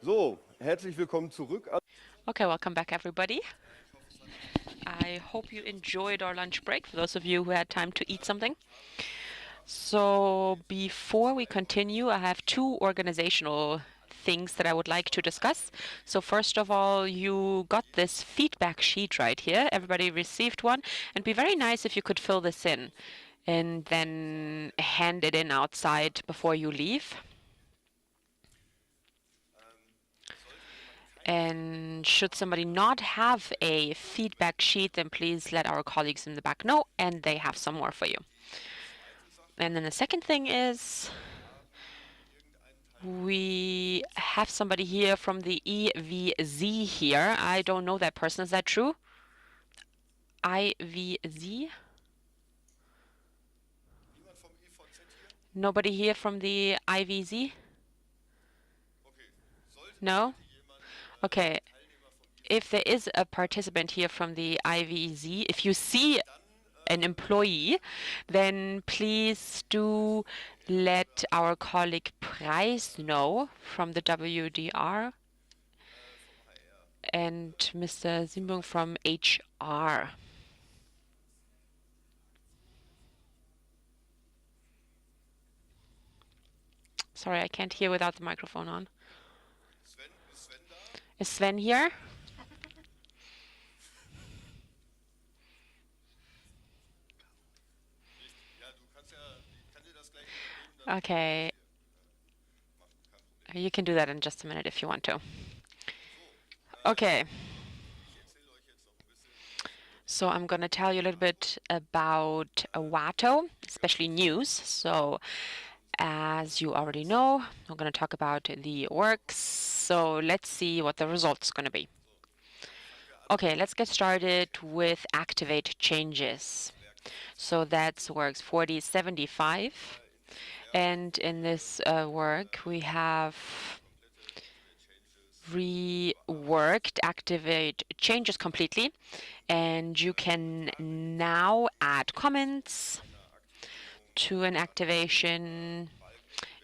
So, herzlich willkommen zurück. Okay, welcome back, everybody. I hope you enjoyed our lunch break, for those of you who had time to eat something. So before we continue, I have two organizational things that I would like to discuss. So first of all, you got this feedback sheet right here. Everybody received one. And be very nice if you could fill this in and then hand it in outside before you leave. And should somebody not have a feedback sheet, then please let our colleagues in the back know, and they have some more for you. And then the second thing is we have somebody here from the EVZ here. I don't know that person. Is that true? IVZ? Nobody here from the IVZ? No? Okay. If there is a participant here from the IVZ, if you see an employee, then please do let our colleague Preis know from the WDR and Mr. Simbung from HR. Sorry, I can't hear without the microphone on. Is Sven here? Okay. You can do that in just a minute if you want to. Okay. So I'm going to tell you a little bit about WATO, especially news. So as you already know, I'm going to talk about the works. So let's see what the result is going to be. Okay, let's get started with activate changes. So that's works 4075. And in this work, we have reworked activate changes completely. And you can now add comments to an activation.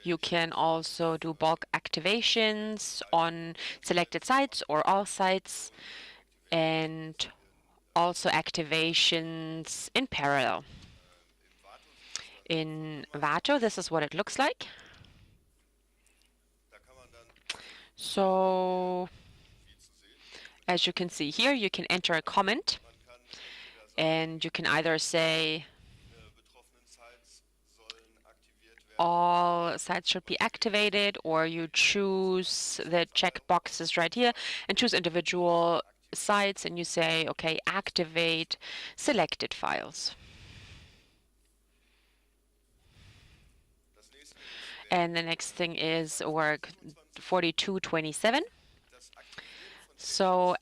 You can also do bulk activations on selected sites or all sites, and also activations in parallel. In WATO, this is what it looks like. So as you can see here, you can enter a comment, and you can either say all sites should be activated, or you choose the check boxes right here and choose individual sites, and you say, okay, activate selected files. And the next thing is work 4227. So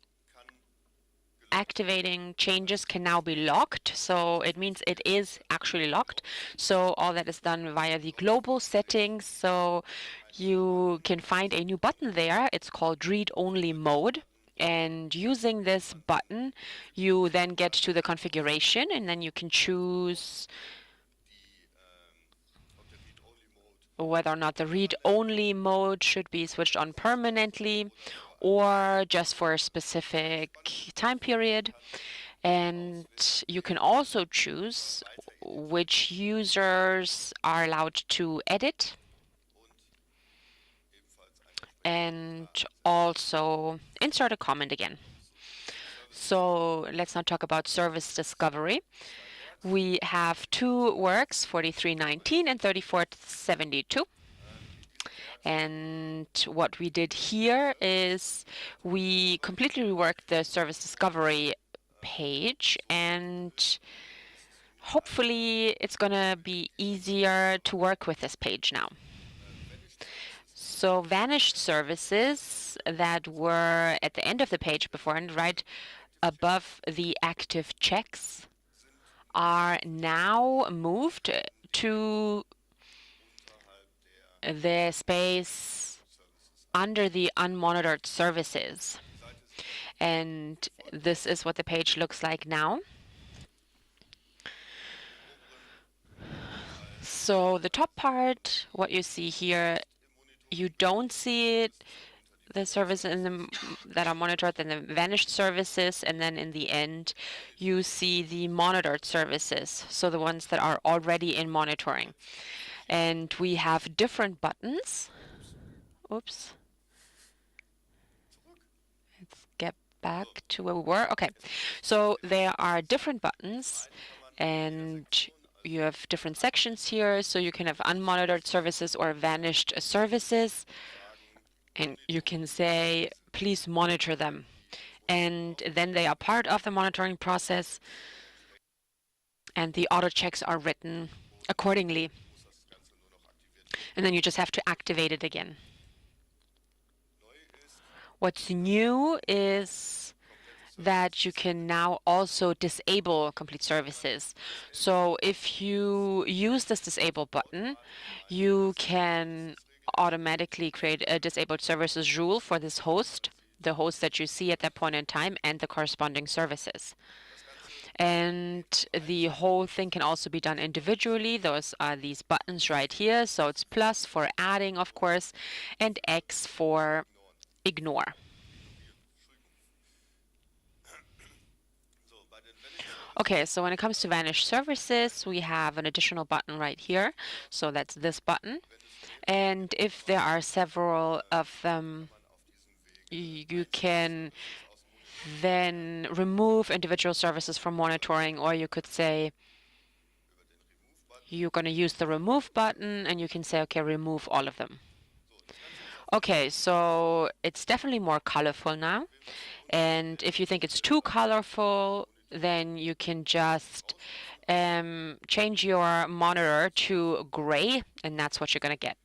activating changes can now be locked. So it means it is actually locked. So all that is done via the global settings. So you can find a new button there. It's called read-only mode. And using this button, you then get to the configuration, and then you can choose whether or not the read-only mode should be switched on permanently or just for a specific time period. And you can also choose which users are allowed to edit, and also insert a comment again. So let's now talk about service discovery. We have two works, 4319 and 3472. And what we did here is we completely reworked the service discovery page, and hopefully it's going to be easier to work with this page now. So vanished services that were at the end of the page before and right above the active checks are now moved to the space under the unmonitored services. And this is what the page looks like now. So the top part, what you see here, you don't see it, the services that are monitored, then the vanished services, and then in the end, you see the monitored services, so the ones that are already in monitoring. And we have different buttons. Oops. Let's get back to where we were. Okay, so there are different buttons, and you have different sections here. So you can have unmonitored services or vanished services, and you can say, please monitor them. And then they are part of the monitoring process, and the auto checks are written accordingly. And then you just have to activate it again. What's new is that you can now also disable complete services. So if you use this disable button, you can automatically create a disabled services rule for this host, the host that you see at that point in time, and the corresponding services. And the whole thing can also be done individually. Those are these buttons right here. So it's plus for adding, of course, and X for ignore. Okay, so when it comes to vanished services, we have an additional button right here. So that's this button. And if there are several of them, you can then remove individual services from monitoring, or you could say you're going to use the remove button, and you can say, okay, remove all of them. Okay, so it's definitely more colorful now. And if you think it's too colorful, then you can just change your monitor to gray, and that's what you're going to get.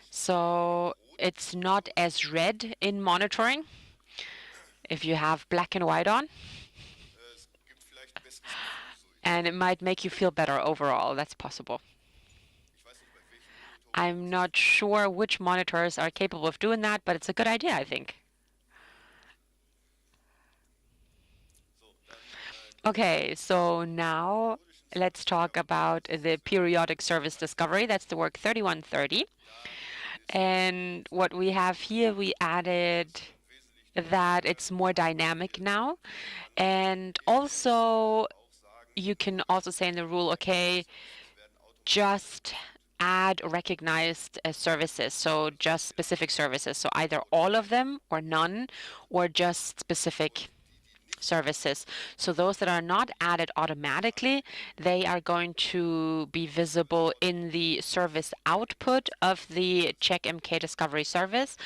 So it's not as red in monitoring if you have black and white on. And it might make you feel better overall. That's possible. I'm not sure which monitors are capable of doing that, but it's a good idea, I think. Okay, so now let's talk about the periodic service discovery. That's the work 3130. And what we have here, we added that it's more dynamic now. And also, you can also say in the rule, okay, just add recognized services, so just specific services. So either all of them or none, or just specific services. So those that are not added automatically, they are going to be visible in the service output of the CheckMK discovery service,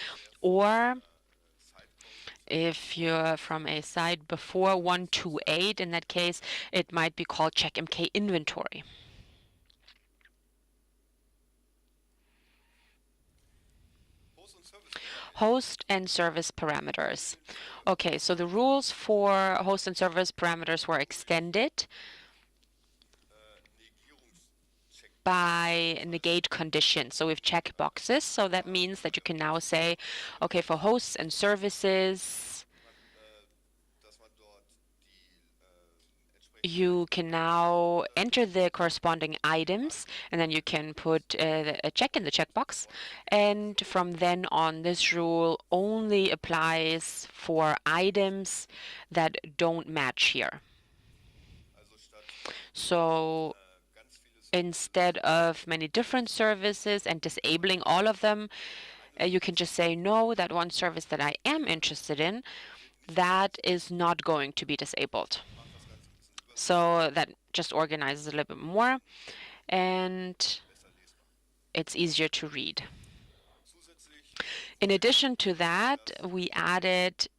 or if you're from a site before 128, in that case, it might be called CheckMK inventory. Host and service parameters. Okay, so the rules for host and service parameters were extended by negate conditions. So with checkboxes, so that means that you can now say, okay, for hosts and services, you can now enter the corresponding items, and then you can put a check in the checkbox. And from then on, this rule only applies for items that don't match here. So instead of many different services and disabling all of them, you can just say, no, that one service that I am interested in, that is not going to be disabled. So that just organizes a little bit more, and it's easier to read. In addition to that, we added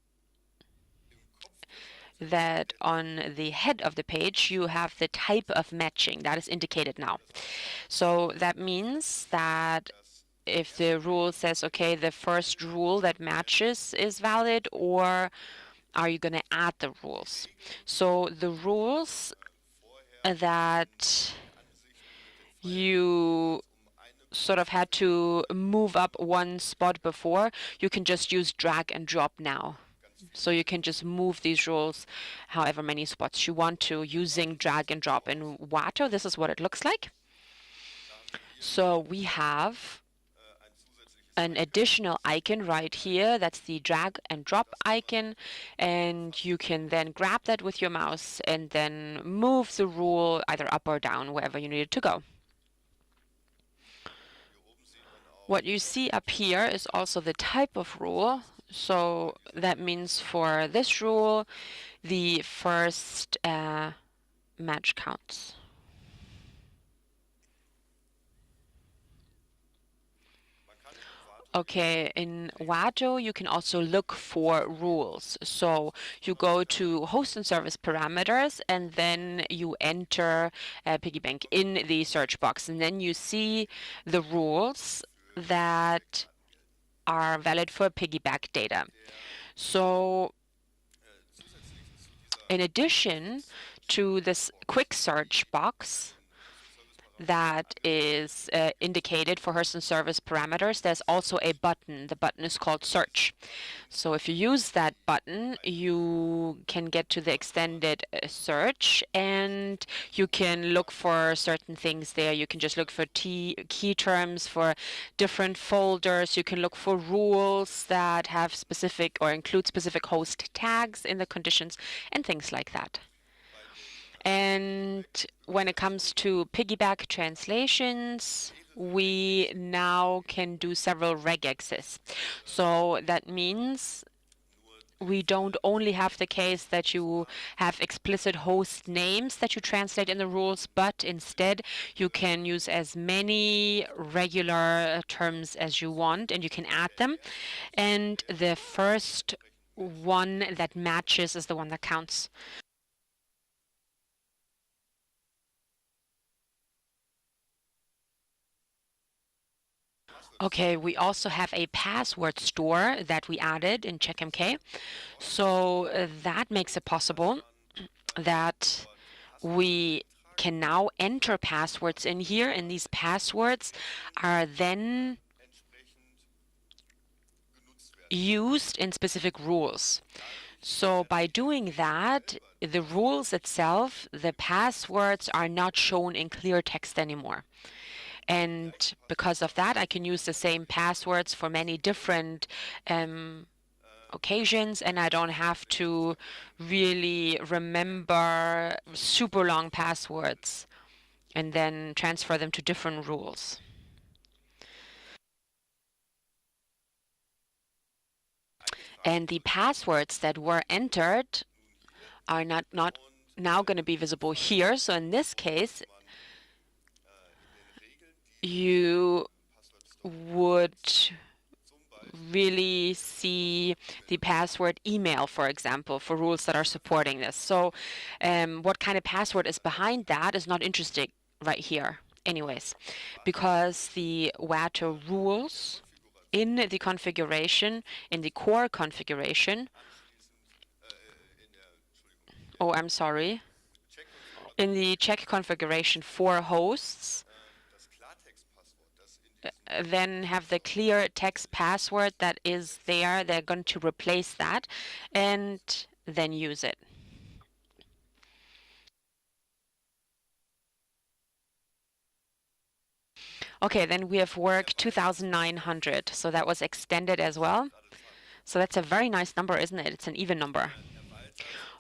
that on the head of the page, you have the type of matching that is indicated now. So that means that if the rule says, okay, the first rule that matches is valid, or are you going to add the rules? So the rules that you sort of had to move up one spot before, you can just use drag and drop now. So you can just move these rules however many spots you want to using drag and drop. In Wato, this is what it looks like. So we have an additional icon right here. That's the drag and drop icon. And you can then grab that with your mouse and then move the rule either up or down wherever you need it to go. What you see up here is also the type of rule. So that means for this rule, the first match counts. Okay, in Wato, you can also look for rules. So you go to host and service parameters, and then you enter piggyback in the search box. And then you see the rules that are valid for piggyback data. So in addition to this quick search box that is indicated for host and service parameters, there's also a button. The button is called search. So if you use that button, you can get to the extended search, and you can look for certain things there. You can just look for key terms for different folders. You can look for rules that have specific or include specific host tags in the conditions and things like that. And when it comes to piggyback translations, we now can do several regexes. So that means we don't only have the case that you have explicit host names that you translate in the rules, but instead you can use as many regular terms as you want, and you can add them. And the first one that matches is the one that counts. Okay, we also have a password store that we added in CheckMK. So that makes it possible that we can now enter passwords in here, and these passwords are then used in specific rules. So by doing that, the rules itself, the passwords are not shown in clear text anymore. And because of that, I can use the same passwords for many different occasions, and I don't have to really remember super long passwords and then transfer them to different rules. And the passwords that were entered are not now going to be visible here. So in this case, you would really see the password email, for example, for rules that are supporting this. So what kind of password is behind that is not interesting right here anyways, because the Wato rules in the configuration, in the core configuration, oh, I'm sorry, in the check configuration for hosts, then have the clear text password that is there. They're going to replace that and then use it. Okay, then we have work 2,900. So that was extended as well. So that's a very nice number, isn't it? It's an even number.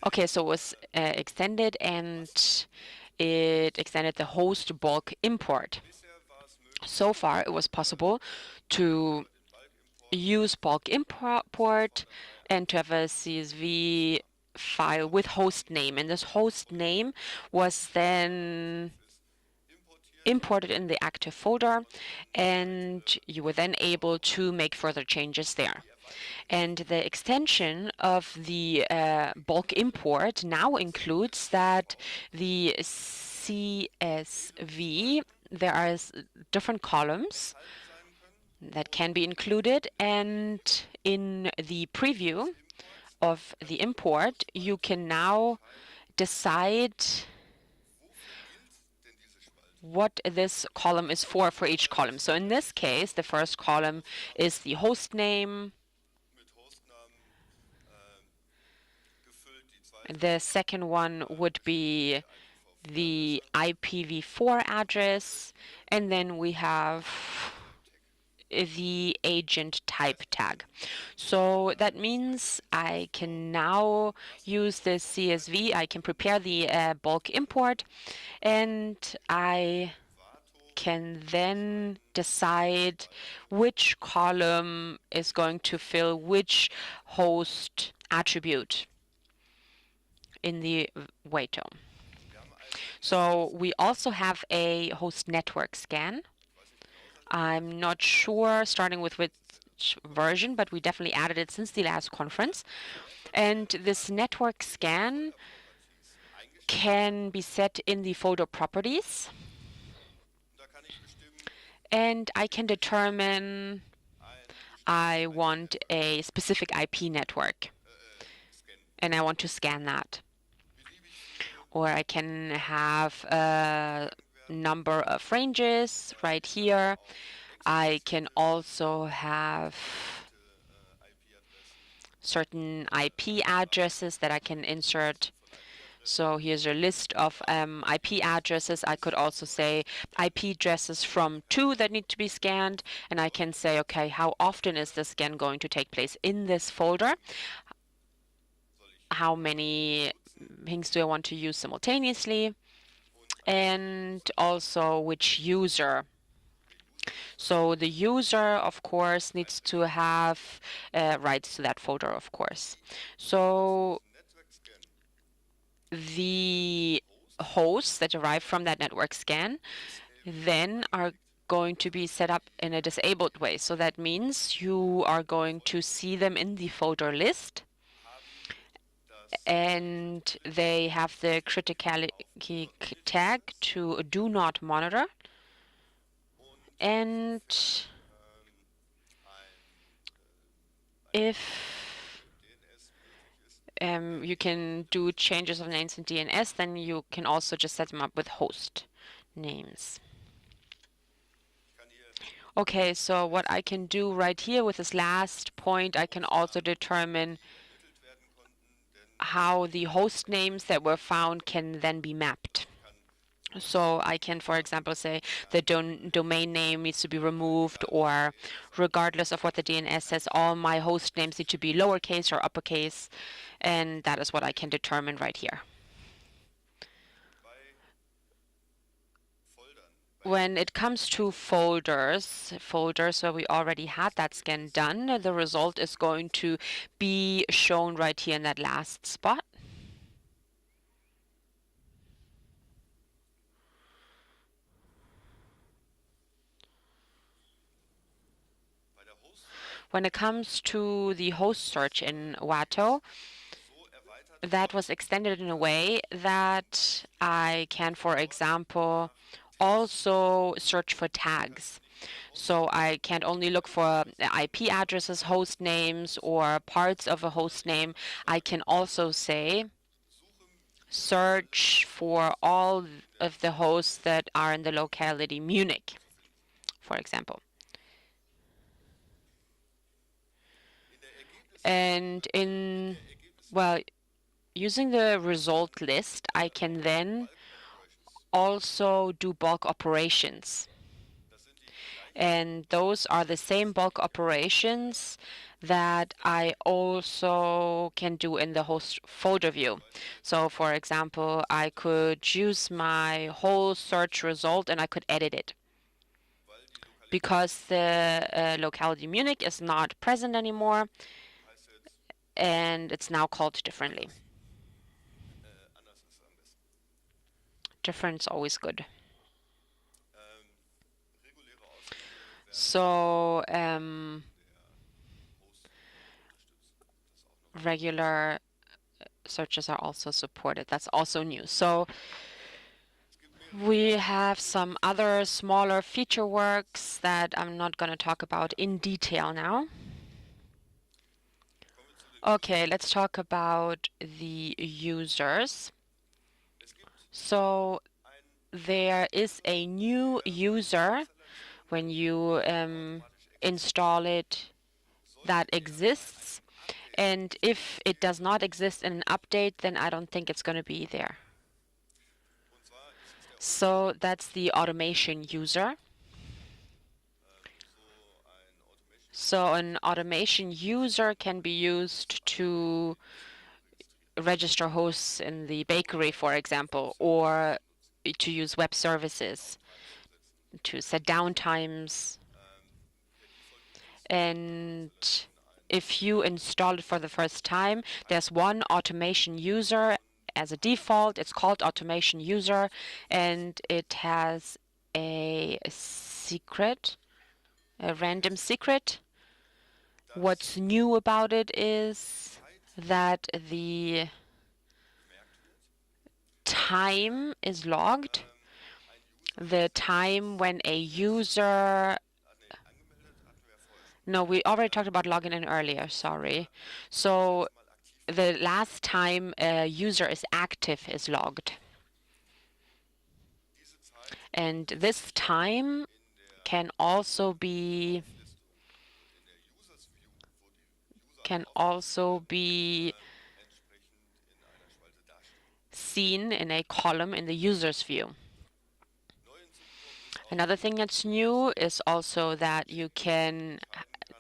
Okay, so it was extended, and it extended the host bulk import. So far, it was possible to use bulk import and to have a CSV file with host name. And this host name was then imported in the active folder, and you were then able to make further changes there. And the extension of the bulk import now includes that the CSV, there are different columns that can be included, and in the preview of the import, you can now decide what this column is for each column. So in this case, the first column is the host name, The second one would be the IPv4 address, and then we have the agent type tag. So that means I can now use this CSV. I can prepare the bulk import, and I can then decide which column is going to fill which host attribute in the WATO. So we also have a host network scan. I'm not sure starting with which version, but we definitely added it since the last conference. And this network scan can be set in the folder properties. And I can determine I want a specific IP network, and I want to scan that. Or I can have a number of ranges right here. I can also have certain IP addresses that I can insert. So here's a list of IP addresses. I could also say IP addresses from 2 that need to be scanned, and I can say, okay, how often is this scan going to take place in this folder? How many things do I want to use simultaneously? And also which user. So the user, of course, needs to have rights to that folder, of course. So the hosts that derive from that network scan then are going to be set up in a disabled way. So that means you are going to see them in the folder list, and they have the criticality tag to do not monitor. And if you can do changes of names in DNS, then you can also just set them up with host names. Okay, so what I can do right here with this last point, I can also determine how the host names that were found can then be mapped. So I can, for example, say the domain name needs to be removed, or regardless of what the DNS says, all my host names need to be lowercase or uppercase, and that is what I can determine right here. When it comes to folders where we already had that scan done, the result is going to be shown right here in that last spot. When it comes to the host search in WATO, that was extended in a way that I can, for example, also search for tags. So I can't only look for IP addresses, host names, or parts of a host name. I can also say search for all of the hosts that are in the locality Munich, for example. And using the result list, I can then also do bulk operations. And those are the same bulk operations that I also can do in the host folder view. So for example, I could use my whole search result and I could edit it. Because the locality Munich is not present anymore, and it's now called differently. Different is always good. So regular searches are also supported. That's also new. So we have some other smaller feature works that I'm not going to talk about in detail now. Okay, let's talk about the users. So there is a new user when you install it that exists, And if it does not exist in an update, then I don't think it's going to be there. So that's the automation user. So an automation user can be used to register hosts in the bakery, for example, or to use web services, to set downtimes. And if you install it for the first time, there's one automation user as a default. It's called automation user, and it has a secret, a random secret. What's new about it is that the time is logged, the time when a user. No, we already talked about login in earlier, sorry. So the last time a user is active is logged. And this time can also be seen in a column in the user's view. Another thing that's new is also that you can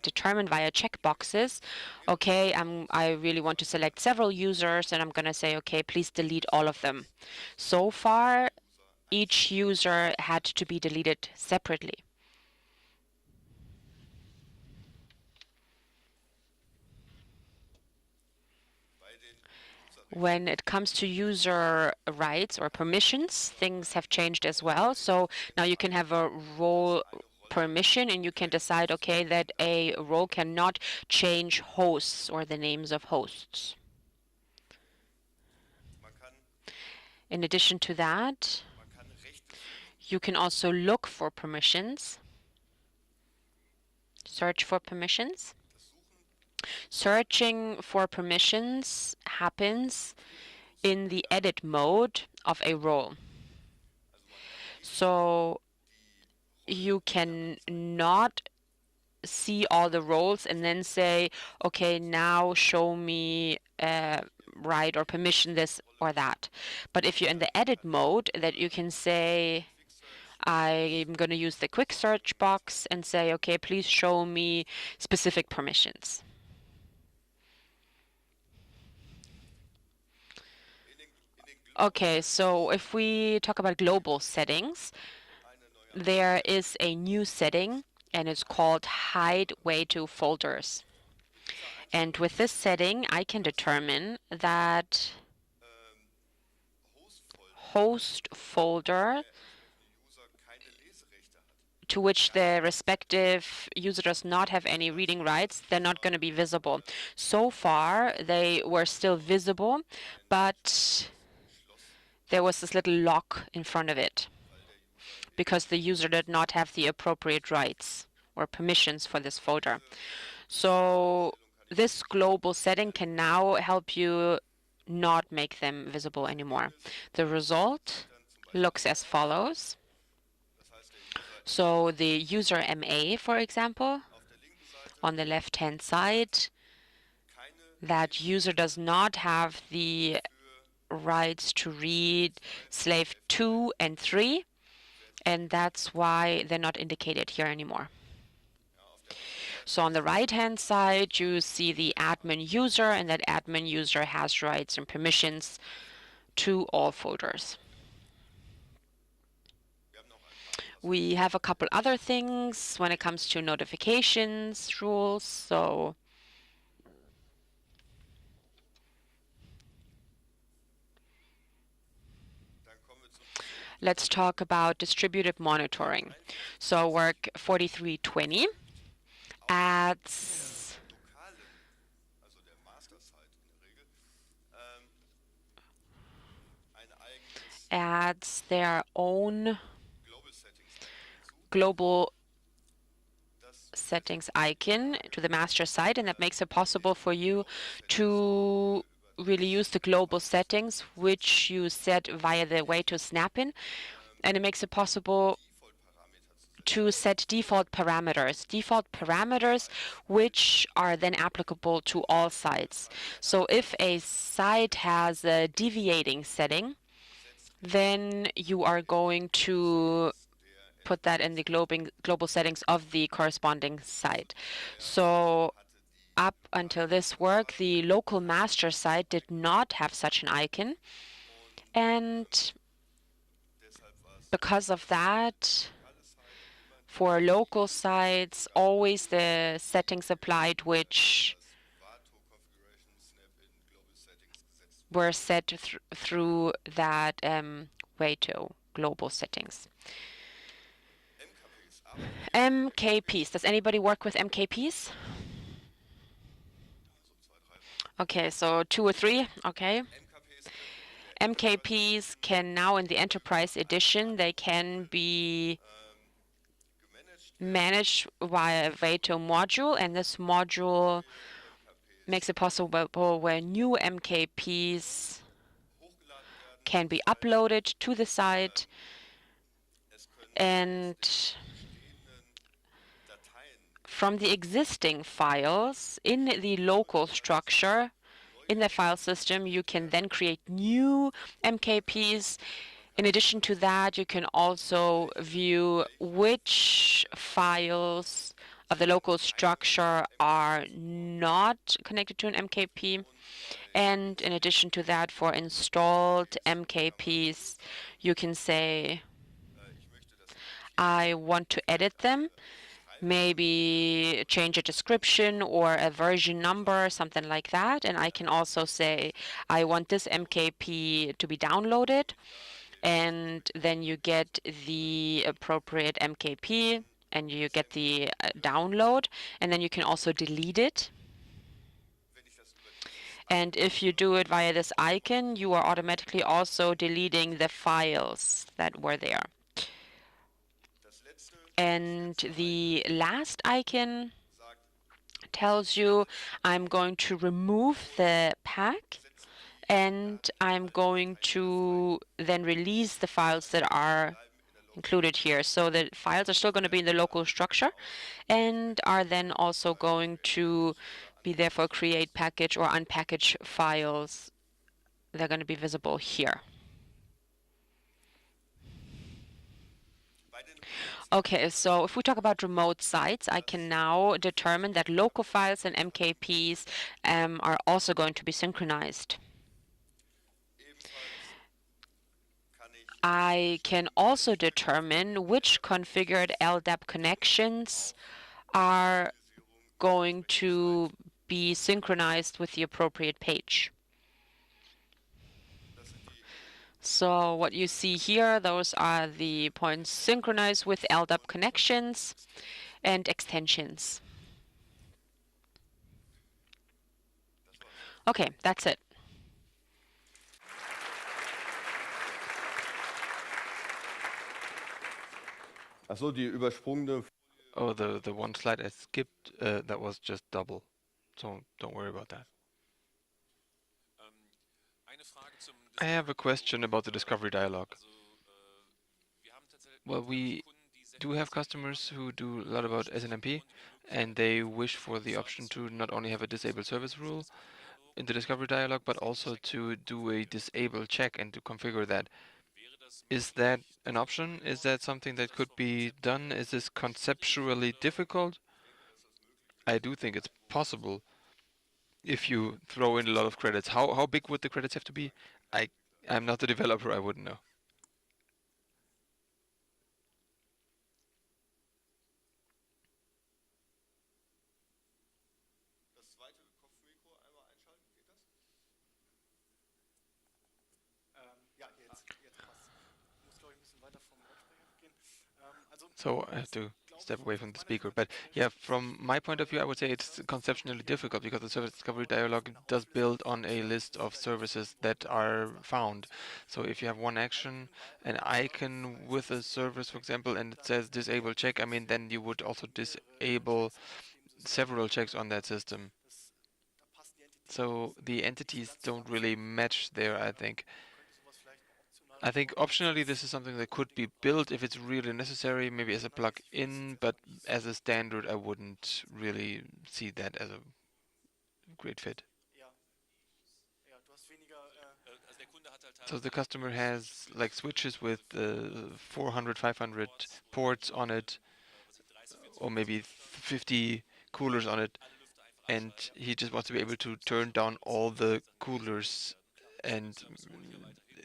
determine via checkboxes, okay, I really want to select several users, and I'm going to say, okay, please delete all of them. So far, each user had to be deleted separately. When it comes to user rights or permissions, things have changed as well. So now you can have a role permission, and you can decide, okay, that a role cannot change hosts or the names of hosts. In addition to that, you can also look for permissions, search for permissions. Searching for permissions happens in the edit mode of a role. So you can not see all the roles and then say, okay, now show me right or permission this or that. But if you're in the edit mode, that you can say, I'm going to use the quick search box and say, okay, please show me specific permissions. Okay, so if we talk about global settings, there is a new setting, and it's called hide way to folders. And with this setting, I can determine that host folder to which the respective user does not have any reading rights, they're not going to be visible. So far, they were still visible, but there was this little lock in front of it because the user did not have the appropriate rights or permissions for this folder. So this global setting can now help you not make them visible anymore. The result looks as follows. So the user MA, for example, on the left-hand side, that user does not have the rights to read slave 2 and 3, and that's why they're not indicated here anymore. So on the right-hand side, you see the admin user, and that admin user has rights and permissions to all folders. We have a couple other things when it comes to notifications rules. So let's talk about distributed monitoring. So work 4320 adds their own global settings icon to the master site, and that makes it possible for you to really use the global settings which you set via the way to snap in, and it makes it possible to set default parameters which are then applicable to all sites. So if a site has a deviating setting, then you are going to put that in the global settings of the corresponding site. So up until this work, the local master site did not have such an icon, and because of that, for local sites, always the settings applied which were set through that way to global settings. MKPs. Does anybody work with MKPs? Okay, so 2 or 3. Okay. MKPs can now, in the Enterprise Edition, they can be managed via a Vato module, and this module makes it possible where new MKPs can be uploaded to the site, and from the existing files in the local structure in the file system, you can then create new MKPs. In addition to that, you can also view which files of the local structure are not connected to an MKP. And in addition to that, for installed MKPs, you can say, I want to edit them, maybe change a description or a version number, something like that. And I can also say, I want this MKP to be downloaded. And then you get the appropriate MKP and you get the download. And then you can also delete it. And if you do it via this icon, you are automatically also deleting the files that were there. And the last icon tells you I'm going to remove the pack and I'm going to then release the files that are included here. So the files are still going to be in the local structure and are then also going to be there for create package or unpackage files. They're going to be visible here. Okay, so if we talk about remote sites, I can now determine that local files and MKPs are also going to be synchronized. I can also determine which configured LDAP connections are going to be synchronized with the appropriate page. So what you see here, those are the points synchronized with LDAP connections and extensions. Okay, that's it. Achso, die übersprungene. Oh, the one slide I skipped, that was just double. So don't worry about that. I have a question about the discovery dialog. Well, we do have customers who do a lot about SNMP, and they wish for the option to not only have a disable service rule in the discovery dialog, but also to do a disable check and to configure that. Is that an option? Is that something that could be done? Is this conceptually difficult? I do think it's possible if you throw in a lot of credits. How big would the credits have to be? I'm not the developer, I wouldn't know. So I have to step away from the speaker. But yeah, from my point of view, I would say it's conceptually difficult because the service discovery dialog does build on a list of services that are found. So if you have one action, an icon with a service, for example, and it says disable check, I mean, then you would also disable several checks on that system. So the entities don't really match there, I think. I think optionally this is something that could be built if it's really necessary, maybe as a plug-in, but as a standard I wouldn't really see that as a great fit. So the customer has like switches with 400, 500 ports on it, or maybe 50 coolers on it, and he just wants to be able to turn down all the coolers and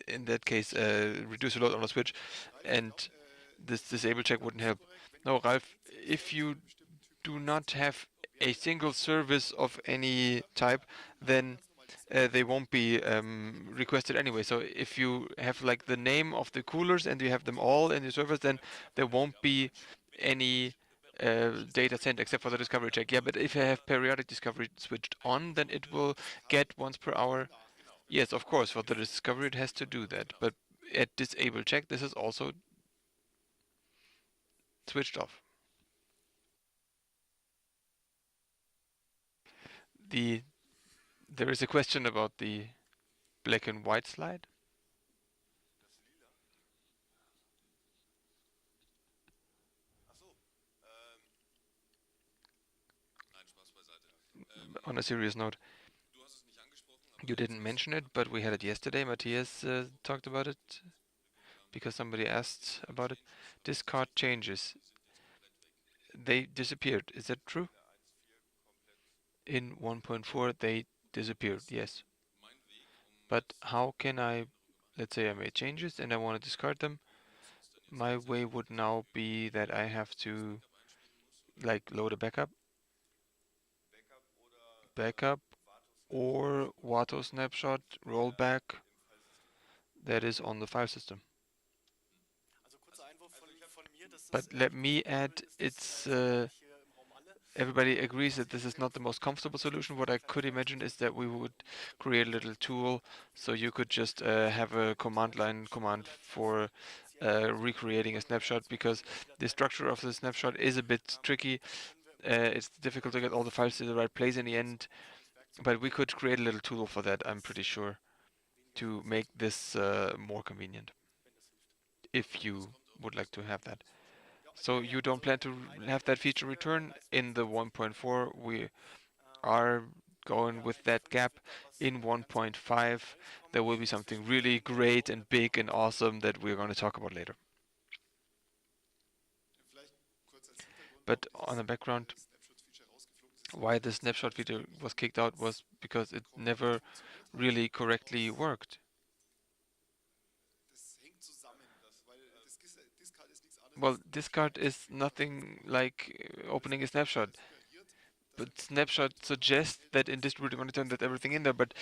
in that case reduce the load on a switch, and this disable check wouldn't help. No, Ralph, if you do not have a single service of any type, then they won't be requested anyway. So if you have like the name of the coolers and you have them all in your service, then there won't be any data sent except for the discovery check. Yeah, but if I have periodic discovery switched on, then it will get once per hour. Yes, of course, for the discovery it has to do that. But at disable check, this is also switched off. There is a question about the black and white slide. On a serious note, you didn't mention it, but we had it yesterday. Matthias talked about it because somebody asked about it. Discard changes. They disappeared. Is that true? In 1.4, they disappeared, yes. But how can I, let's say I made changes and I want to discard them. My way would now be that I have to like load a backup or Wato snapshot rollback that is on the file system. But let me add, it's everybody agrees that this is not the most comfortable solution. What I could imagine is that we would create a little tool so you could just have a command line command for recreating a snapshot, because the structure of the snapshot is a bit tricky. It's difficult to get all the files to the right place in the end, but we could create a little tool for that, I'm pretty sure, to make this more convenient, if you would like to have that. So you don't plan to have that feature return in the 1.4. We are going with that gap. In 1.5, there will be something really great and big and awesome that we're going to talk about later. But on the background, why the snapshot feature was kicked out was because it never really correctly worked. Well, discard is nothing like opening a snapshot. But snapshot suggests that in distributed monitoring there's everything in there, but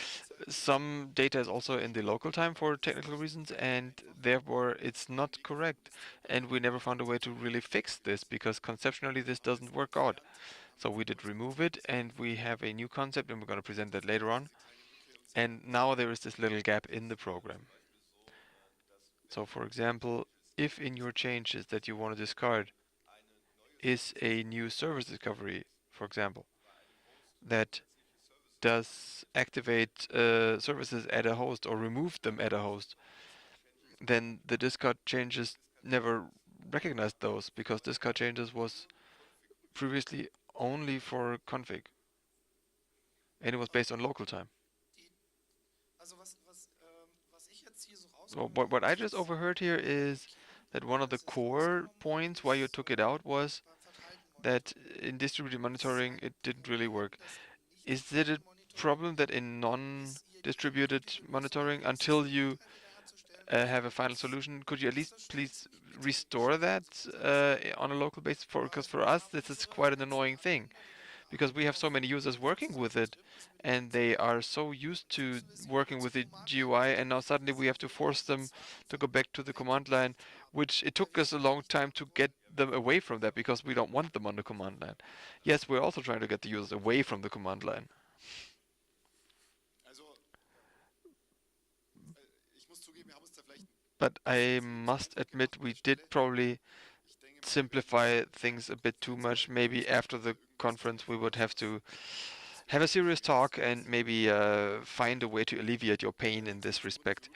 some data is also in the local time for technical reasons, and therefore it's not correct. And we never found a way to really fix this because conceptually this doesn't work out. So we did remove it, and we have a new concept, and we're going to present that later on. And now there is this little gap in the program. So for example, if in your changes that you want to discard is a new service discovery, for example, that does activate services at a host or remove them at a host, then the discard changes never recognized those, because discard changes was previously only for config and it was based on local time. So what I just overheard here is that one of the core points why you took it out was that in distributed monitoring it didn't really work. Is it a problem that in non-distributed monitoring, until you have a final solution, could you at least please restore that on a local basis? Because for us this is quite an annoying thing, because we have so many users working with it and they are so used to working with the GUI, and now suddenly we have to force them to go back to the command line, which it took us a long time to get them away from that because we don't want them on the command line. Yes, we're also trying to get the users away from the command line. But I must admit we did probably simplify things a bit too much. Maybe after the conference we would have to have a serious talk and maybe find a way to alleviate your pain in this respect.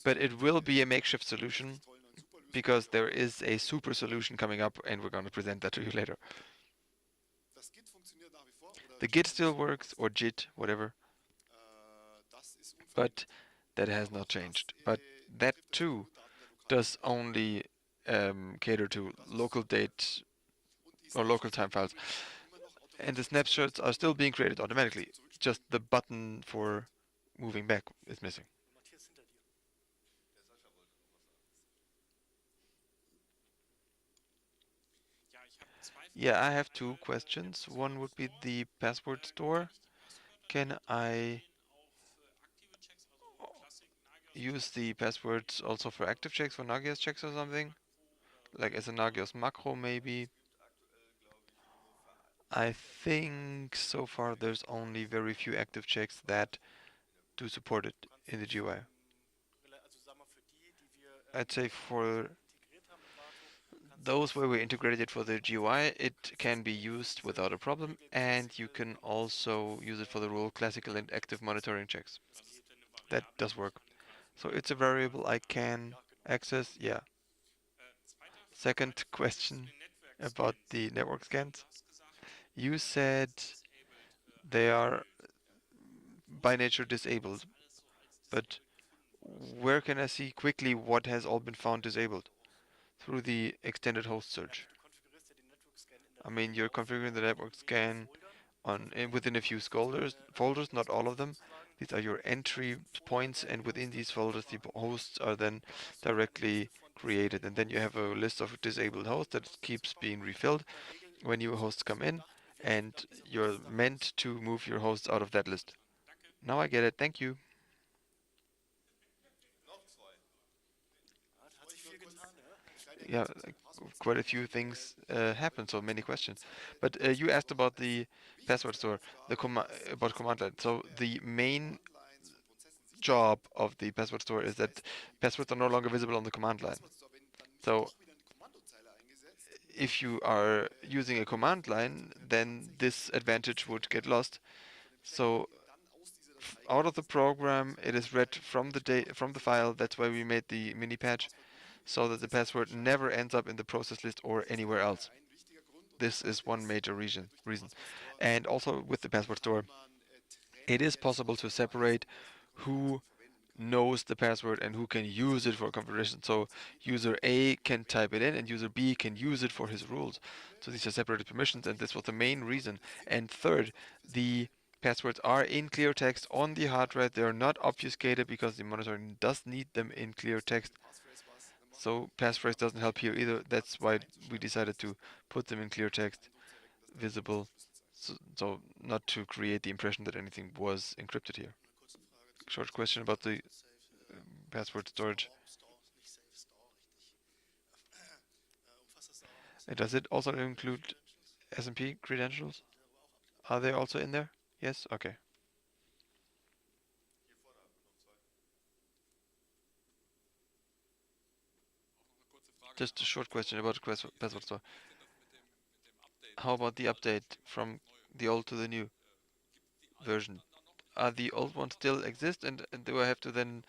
But it will be a makeshift solution because there is a super solution coming up, and we're going to present that to you later. The Git still works, or JIT, whatever, but that has not changed. But that too does only cater to local date or local time files. And the snapshots are still being created automatically. Just the button for moving back is missing. Yeah, I have two questions. One would be the password store. Can I use the passwords also for active checks, for Nagios checks or something? Like as a Nagios macro maybe? I think so far there's only very few active checks that do support it in the GUI. I'd say for those where we integrated it for the GUI, it can be used without a problem, and you can also use it for the rule classical and active monitoring checks. That does work. So it's a variable I can access, yeah. Second question about the network scans. You said they are by nature disabled, but where can I see quickly what has all been found disabled? Through the extended host search. I mean, you're configuring the network scan within a few folders, not all of them. These are your entry points, and within these folders, the hosts are then directly created. And then you have a list of disabled hosts that keeps being refilled when new hosts come in, and you're meant to move your hosts out of that list. Now I get it. Thank you. Yeah, like, quite a few things happen, so many questions. But you asked about the password store, about command line. So the main job of the password store is that passwords are no longer visible on the command line. So if you are using a command line, then this advantage would get lost. So out of the program, it is read from the file. That's why we made the mini patch, so that the password never ends up in the process list or anywhere else. This is one major reason. And also with the password store, it is possible to separate who knows the password and who can use it for configuration. So user A can type it in and user B can use it for his rules. So these are separated permissions, and this was the main reason. And third, the passwords are in clear text on the hard drive. They are not obfuscated because the monitoring does need them in clear text. So passphrase doesn't help here either. That's why we decided to put them in clear text, visible, so not to create the impression that anything was encrypted here. Short question about the password storage. Does it also include SMP credentials? Are they also in there? Yes? Okay. Just a short question about the password store. How about the update from the old to the new version? Are the old ones still exist, and do I have to then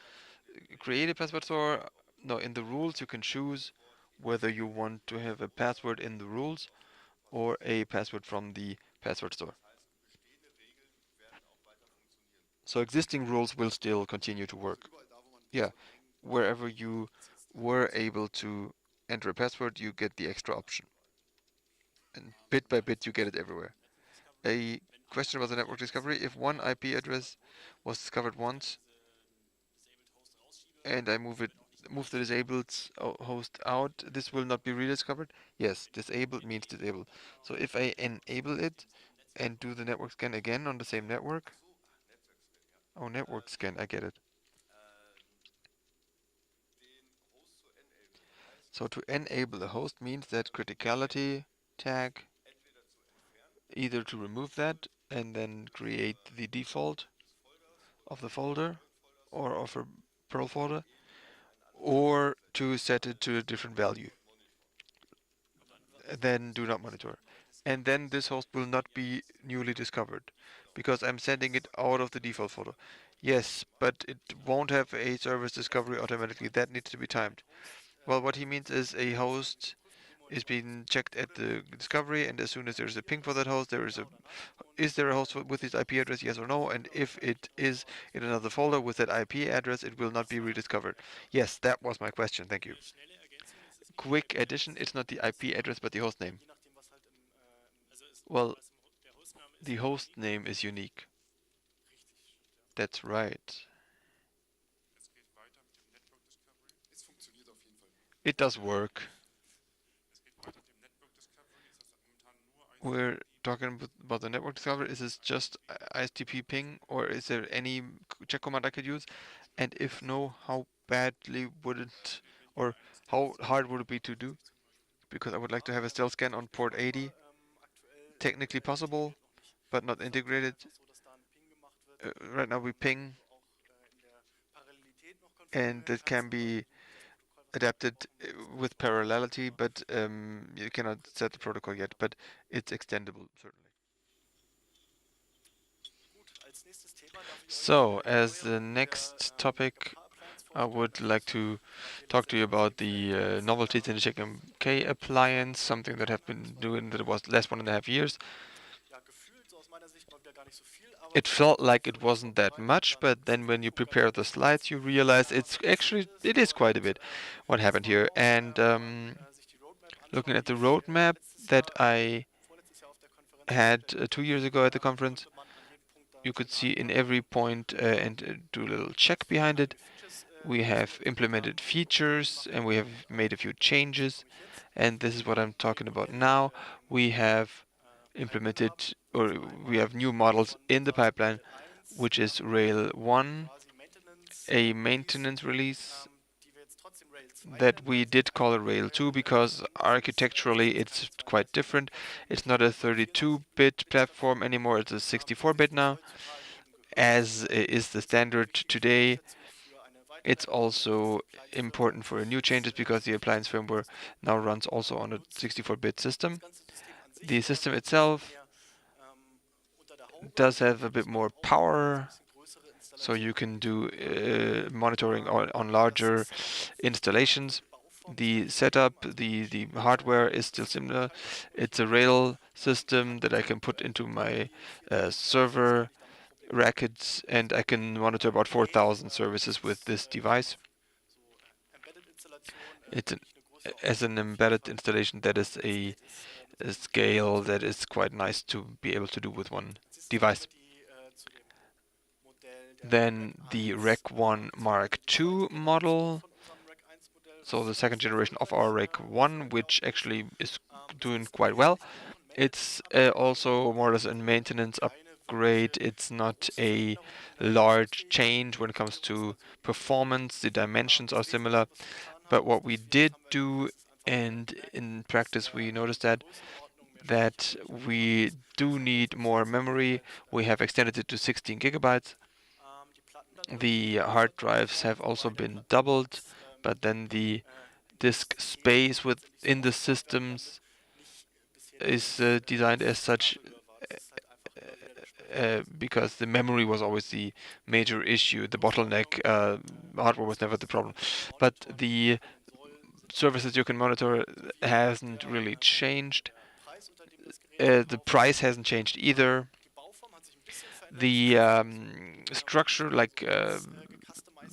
create a password store? No, in the rules you can choose whether you want to have a password in the rules or a password from the password store. So existing rules will still continue to work. Yeah, wherever you were able to enter a password, you get the extra option. And bit by bit, you get it everywhere. A question about the network discovery. If one IP address was discovered once and I move the disabled host out, this will not be rediscovered? Yes, disabled means disabled. So if I enable it and do the network scan again on the same network, oh, network scan, I get it. So to enable a host means that criticality tag, either to remove that and then create the default of the folder or of a Perl folder, or to set it to a different value, then do not monitor. And then this host will not be newly discovered because I'm sending it out of the default folder. Yes, but it won't have a service discovery automatically. That needs to be timed. Well, what he means is a host is being checked at the discovery, and as soon as there's a ping for that host, is there a host with this IP address, yes or no? And if it is in another folder with that IP address, it will not be rediscovered. Yes, that was my question. Thank you. Quick addition: it's not the IP address, but the host name. Well, the host name is unique. That's right. It does work. We're talking about the network discovery. Is this just ISTP ping, or is there any check command I could use? And if no, how badly would it, or how hard would it be to do? Because I would like to have a stealth scan on port 80. Technically possible, but not integrated. Right now we ping, and it can be adapted with parallelity, but you cannot set the protocol yet, but it's extendable, certainly. So, as the next topic, I would like to talk to you about the novelties in the CheckMK appliance, something that I've been doing that was last 1.5 years. It felt like it wasn't that much, but then when you prepare the slides, you realize it is quite a bit what happened here. And looking at the roadmap that I had 2 years ago at the conference, you could see in every point and do a little check behind it. We have implemented features and we have made a few changes, and this is what I'm talking about now. We have implemented, or we have new models in the pipeline, which is Rail 1, a maintenance release that we did call a Rail 2 because architecturally it's quite different. It's not a 32-bit platform anymore, it's a 64-bit now, as is the standard today. It's also important for new changes because the appliance firmware now runs also on a 64-bit system. The system itself does have a bit more power, so you can do monitoring on larger installations. The setup, the hardware is still similar. It's a rail system that I can put into my server rackets, and I can monitor about 4,000 services with this device. It's as an embedded installation, that is a scale that is quite nice to be able to do with one device. Then the Rec 1 Mark II model, so the second generation of our Rec 1, which actually is doing quite well. It's also more or less a maintenance upgrade. It's not a large change when it comes to performance. The dimensions are similar. But what we did do, and in practice we noticed that we do need more memory. We have extended it to 16 gigabytes. The hard drives have also been doubled, but then the disk space within the systems is designed as such because the memory was always the major issue. The bottleneck, hardware was never the problem. But the services you can monitor hasn't really changed. The price hasn't changed either. The structure, like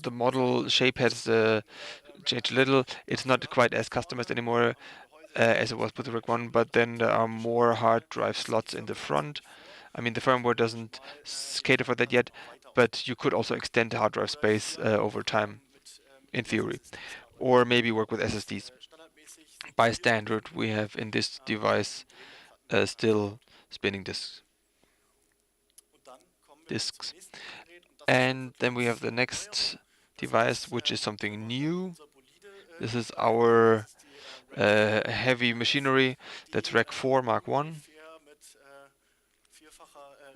the model shape, has changed a little. It's not quite as customized anymore as it was with the Rec 1, but then there are more hard drive slots in the front. I mean, the firmware doesn't cater for that yet, but you could also extend the hard drive space over time, in theory, or maybe work with SSDs. By standard, we have in this device still spinning disks. And then we have the next device, which is something new. This is our heavy machinery. That's Rec 4 Mark 1.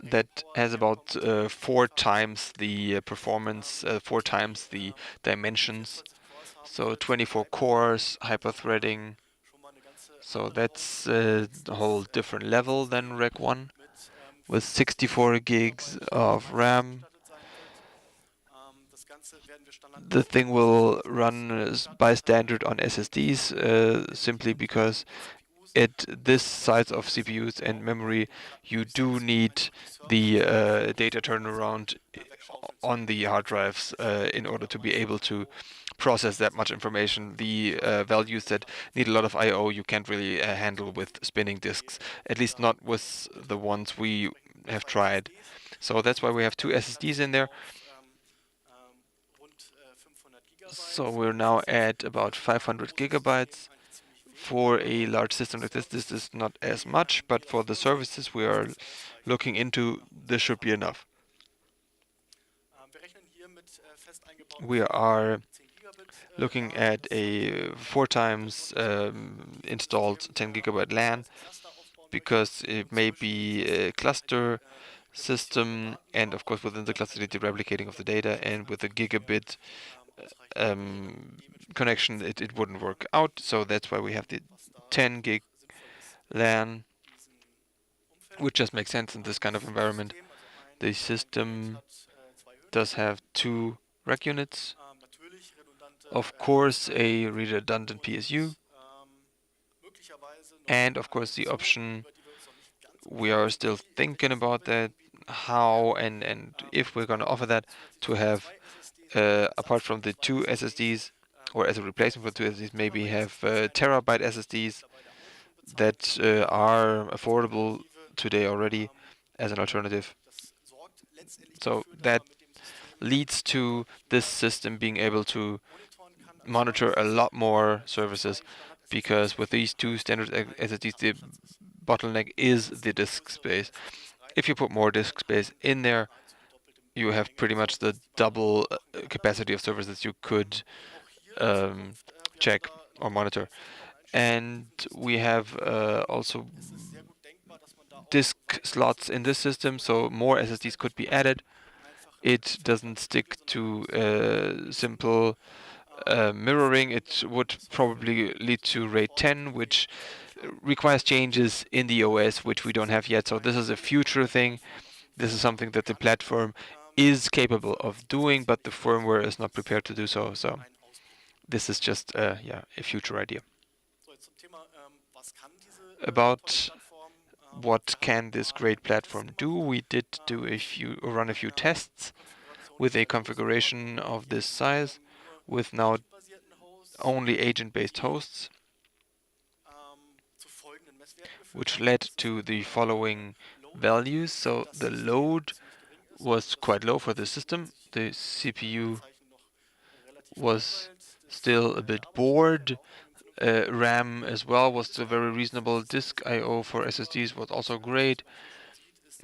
That has about 4 times the performance, 4 times the dimensions. So 24 cores, hyper-threading. So that's a whole different level than Rec 1 with 64 gigs of RAM. the thing will run by standard on SSDs, simply because at this size of CPUs and memory, you do need the data turnaround on the hard drives in order to be able to process that much information. The values that need a lot of I/O you can't really handle with spinning disks, at least not with the ones we have tried. So that's why we have two SSDs in there. So we're now at about 500 gigabytes. For a large system like this is not as much, but for the services we are looking into, this should be enough. We are looking at a 4 times installed 10 gigabyte LAN, because it may be a cluster system, and of course within the cluster the replicating of the data, and with a gigabit connection it wouldn't work out. So that's why we have the 10 gig LAN, which just makes sense in this kind of environment. The system does have 2 rack units, of course a redundant PSU, and of course the option, we are still thinking about that, how and if we're going to offer that, to have apart from the 2 SSDs, or as a replacement for 2 SSDs, maybe have terabyte SSDs that are affordable today already as an alternative. So that leads to this system being able to monitor a lot more services, because with these 2 standard SSDs, the bottleneck is the disk space. If you put more disk space in there, you have pretty much the double capacity of services you could check or monitor. And we have also disk slots in this system, so more SSDs could be added. It doesn't stick to simple mirroring. It would probably lead to RAID 10, which requires changes in the OS, which we don't have yet. So this is a future thing. This is something that the platform is capable of doing, but the firmware is not prepared to do so. So this is just a future idea. About what can this great platform do? We did run a few tests with a configuration of this size, with now only agent-based hosts, which led to the following values. So the load was quite low for the system. The CPU was still a bit bored. RAM as well was still very reasonable. Disk I/O for SSDs was also great.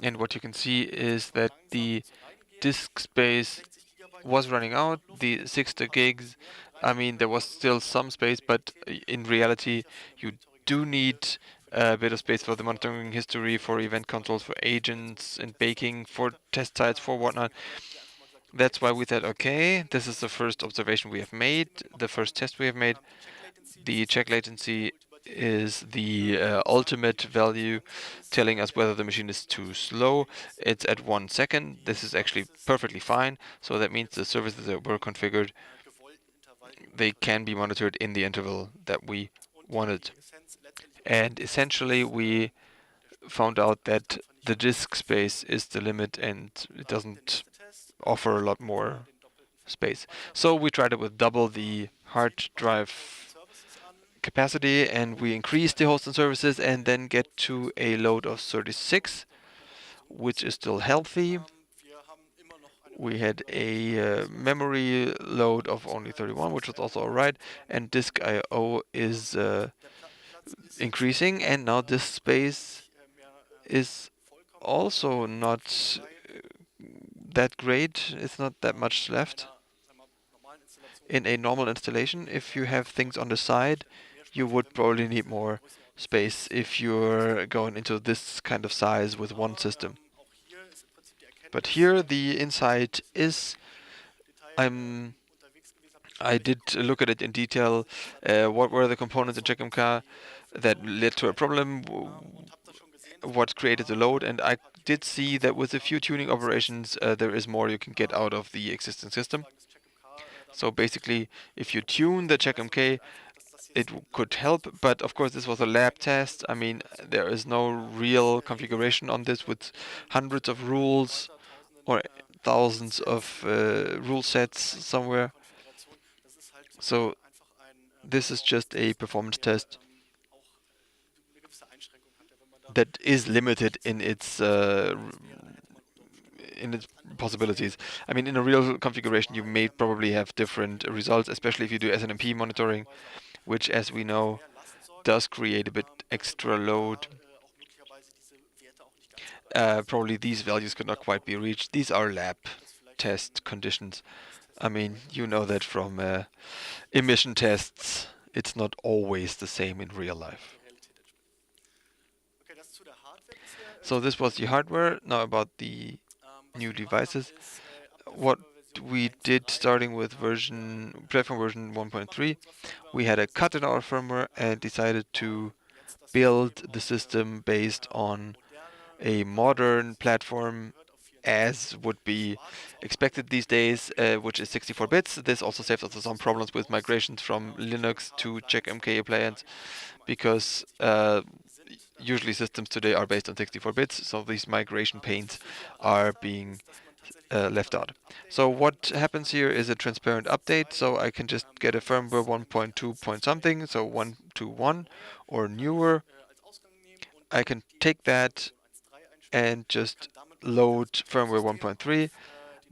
And what you can see is that the disk space was running out. The 60 gigs, I mean, there was still some space, but in reality, you do need a bit of space for the monitoring history, for event controls, for agents and baking, for test sites, for whatnot. That's why we said, okay, this is the first observation we have made, the first test we have made. The check latency is the ultimate value telling us whether the machine is too slow. It's at 1 second. This is actually perfectly fine. So that means the services that were configured, they can be monitored in the interval that we wanted. And essentially we found out that the disk space is the limit and it doesn't offer a lot more space. So we tried it with double the hard drive capacity, and we increase the hosts and services and then get to a load of 36, which is still healthy. We had a memory load of only 31, which was also alright, and disk I/O is increasing, and now disk space is also not that great. It's not that much left. In a normal installation, if you have things on the side, you would probably need more space if you're going into this kind of size with one system. But here the insight is, I did look at it in detail. What were the components in CheckMK that led to a problem? What created the load? And I did see that with a few tuning operations, there is more you can get out of the existing system. So basically, if you tune the checkmk, it could help, but of course this was a lab test. I mean, there is no real configuration on this with hundreds of rules or thousands of rule sets somewhere. So this is just a performance test that is limited in its possibilities. I mean, in a real configuration, you may probably have different results, especially if you do SNMP monitoring, which, as we know, does create a bit extra load. Probably these values could not quite be reached. These are lab test conditions. I mean, you know that from emission tests. It's not always the same in real life. So this was the hardware. Now about the new devices. What we did starting with platform version 1.3, we had a cut in our firmware and decided to build the system based on a modern platform as would be expected these days, which is 64 bits. This also saves us some problems with migrations from Linux to checkmk appliance because usually systems today are based on 64 bits, so these migration pains are being left out. So what happens here is a transparent update, so I can just get a firmware 1.2 point something, so 1.21 or newer. I can take that and just load firmware 1.3,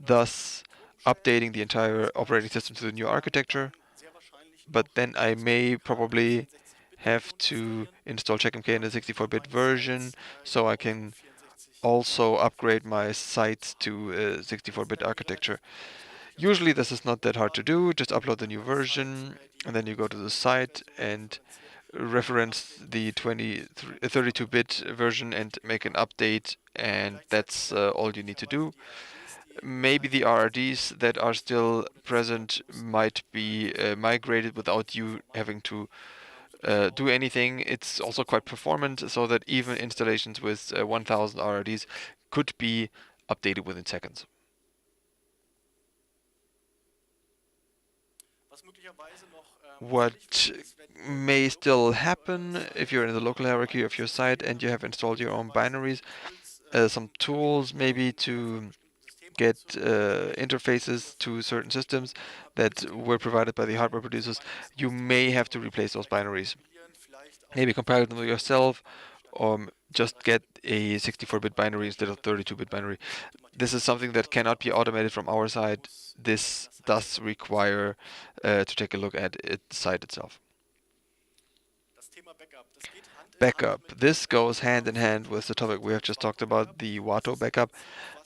thus updating the entire operating system to the new architecture. But then I may probably have to install checkmk in a 64-bit version, so I can also upgrade my sites to a 64-bit architecture. Usually this is not that hard to do, just upload the new version, and then you go to the site and reference the 32-bit version and make an update, and that's all you need to do. Maybe the RRDs that are still present might be migrated without you having to do anything. It's also quite performant, so that even installations with 1000 RRDs could be updated within seconds. What may still happen if you're in the local hierarchy of your site and you have installed your own binaries, some tools maybe to get interfaces to certain systems that were provided by the hardware producers, you may have to replace those binaries. Maybe compile them yourself, or just get a 64-bit binary instead of 32-bit binary. This is something that cannot be automated from our side. This does require to take a look at the site itself. Backup. This goes hand in hand with the topic we have just talked about, the Wato backup.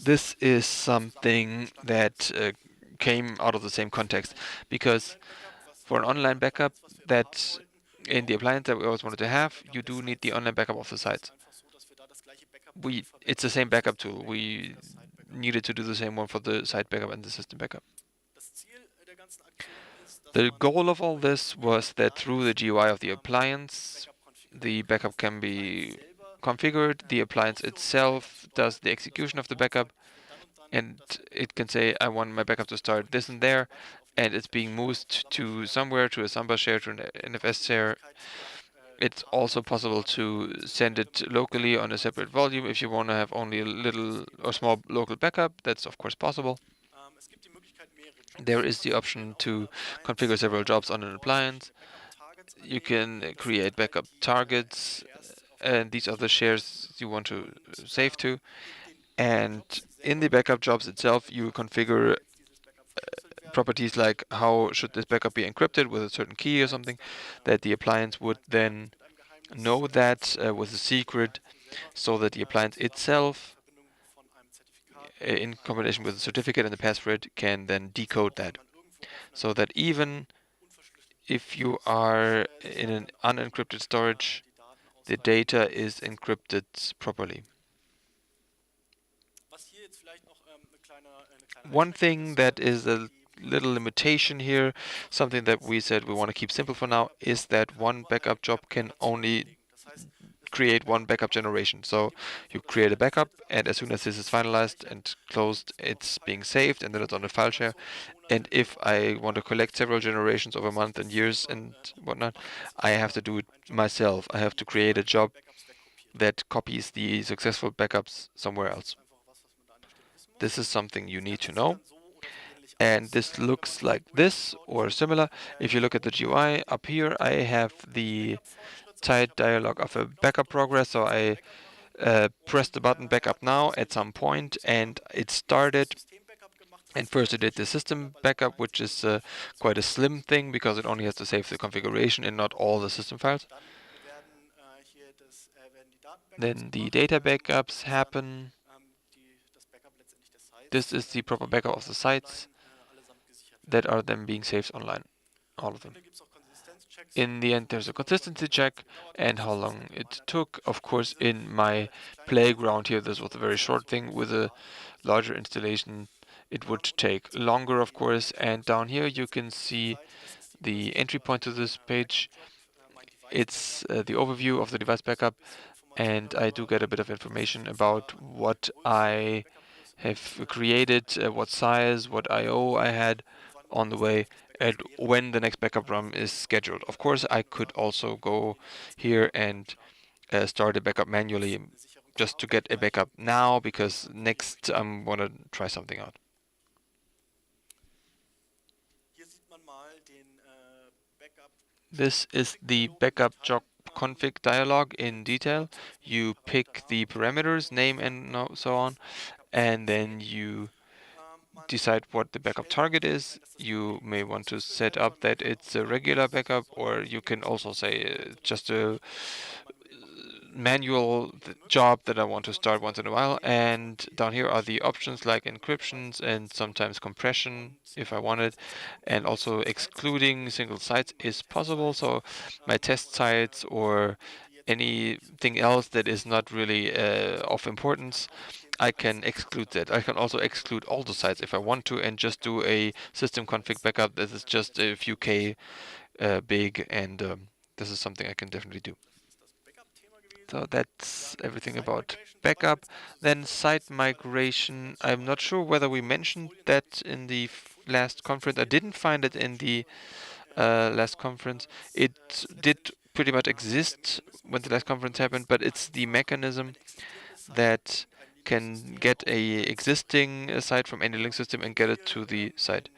This is something that came out of the same context, because for an online backup that in the appliance that we always wanted to have, you do need the online backup of the sites. It's the same backup tool. We needed to do the same one for the site backup and the system backup. The goal of all this was that through the GUI of the appliance, the backup can be configured. The appliance itself does the execution of the backup, and it can say, I want my backup to start this and there, and it's being moved to somewhere, to a Samba share, to an NFS share. It's also possible to send it locally on a separate volume if you want to have only a little or small local backup. That's of course possible. There is the option to configure several jobs on an appliance. You can create backup targets, and these are the shares you want to save to. And in the backup jobs itself, you configure properties like how should this backup be encrypted with a certain key or something, that the appliance would then know that with a secret, so that the appliance itself, in combination with the certificate and the password, can then decode that. So that even if you are in an unencrypted storage, the data is encrypted properly. One thing that is a little limitation here, something that we said we want to keep simple for now, is that one backup job can only create one backup generation. So you create a backup, and as soon as this is finalized and closed, it's being saved, and then it's on a file share. And if I want to collect several generations over months and years and whatnot, I have to do it myself. I have to create a job that copies the successful backups somewhere else. This is something you need to know. And this looks like this or similar. If you look at the GUI up here, I have the tight dialog of a backup progress. So I press the button backup now at some point and it started. And first it did the system backup, which is quite a slim thing because it only has to save the configuration and not all the system files. Then the data backups happen. This is the proper backup of the sites that are then being saved online, all of them. In the end, there's a consistency check and how long it took. Of course, in my playground here, this was a very short thing. With a larger installation, it would take longer, of course. And down here, you can see the entry point to this page. It's the overview of the device backup, and I do get a bit of information about what I have created, what size, what I/O I had on the way, and when the next backup run is scheduled. Of course, I could also go here and start a backup manually just to get a backup now, because next I'm gonna try something out. This is the backup job config dialog in detail. You pick the parameters, name and so on, and then you decide what the backup target is. You may want to set up that it's a regular backup, or you can also say just a manual job that I want to start once in a while. And down here are the options like encryptions and sometimes compression if I wanted, and also excluding single sites is possible. So my test sites or anything else that is not really of importance, I can exclude that. I can also exclude all the sites if I want to and just do a system config backup that is just a few K big, and this is something I can definitely do. So that's everything about backup. Then site migration. I'm not sure whether we mentioned that in the last conference. I didn't find it in the last conference. It did pretty much exist when the last conference happened, but it's the mechanism that can get a existing site from any link system and get it to the site.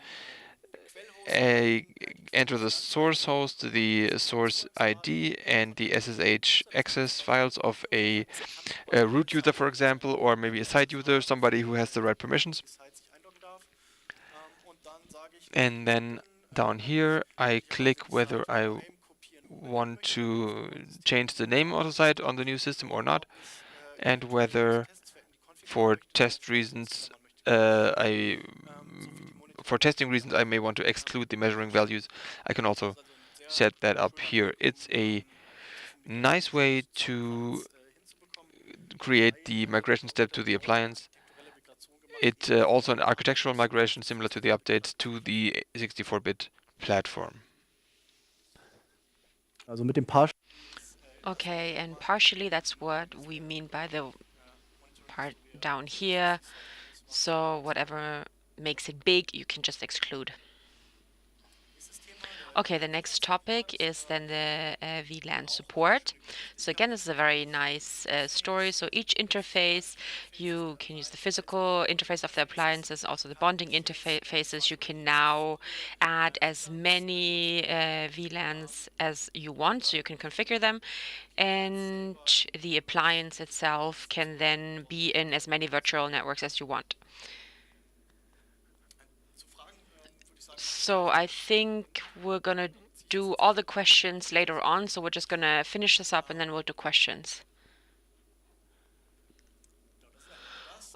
Enter the source host, the source ID, and the SSH access files of a root user, for example, or maybe a site user, somebody who has the right permissions. And then down here, I click whether I want to change the name of the site on the new system or not, and whether for test reasons for testing reasons I may want to exclude the measuring values. I can also set that up here. It's a nice way to create the migration step to the appliance. It's also an architectural migration similar to the updates to the 64-bit platform. Okay, and partially that's what we mean by the part down here. So whatever makes it big, you can just exclude. Okay, the next topic is then the VLAN support. So again, this is a very nice story. So each interface, you can use the physical interface of the appliances, also the bonding interfaces. You can now add as many VLANs as you want, so you can configure them. And the appliance itself can then be in as many virtual networks as you want. So I think we're going to do all the questions later on. So we're just going to finish this up and then we'll do questions.